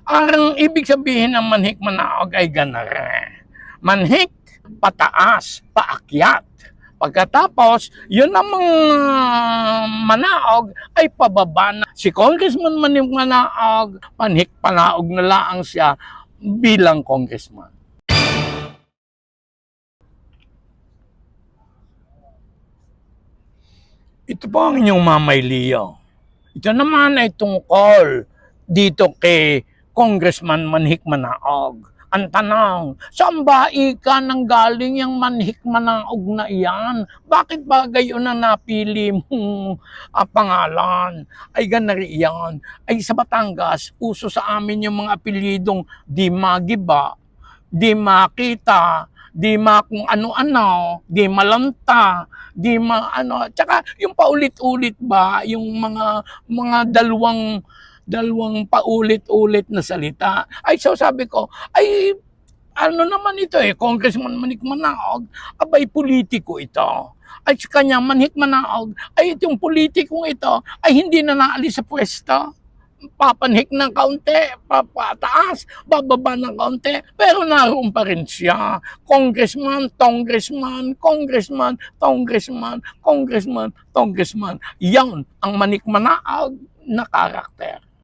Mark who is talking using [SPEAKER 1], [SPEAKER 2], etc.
[SPEAKER 1] Ang ibig sabihin ng manhik manaog ay ganare. Manhik, pataas, paakyat. Pagkatapos, yun namang manaog ay pababa na. Si Congressman Manhik Manaog, manhik panaog na laang siya bilang congressman. Ito po ang inyong Mamay Leo. Ito naman ay tungkol dito kay Congressman Manhik Manaog. Ang tanong, saan ba ika nang galing yung Manhik Manaog na iyan? Bakit ba gayon na napili mong pangalan? Ay ganari iyan. Ay sa Batangas, uso sa amin yung mga apelyidong di magiba, di makita, di kung ano-ano, di malanta, di ano, tsaka yung paulit-ulit ba, yung mga dalawang paulit-ulit na salita. Ay, so sabi ko, ay, ano naman ito Congressman Manhik Manaog, abay politiko ito. Ay, sa kanya Manhik Manaog, ay itong politikong ito, ay hindi na naalis sa pwesto. Papanhik ng kaunti, papataas, bababa ng kaunti, pero naroon pa rin siya. Congressman, congressman, congressman, congressman, congressman, congressman. Yan ang Manhik Manaog na karakter.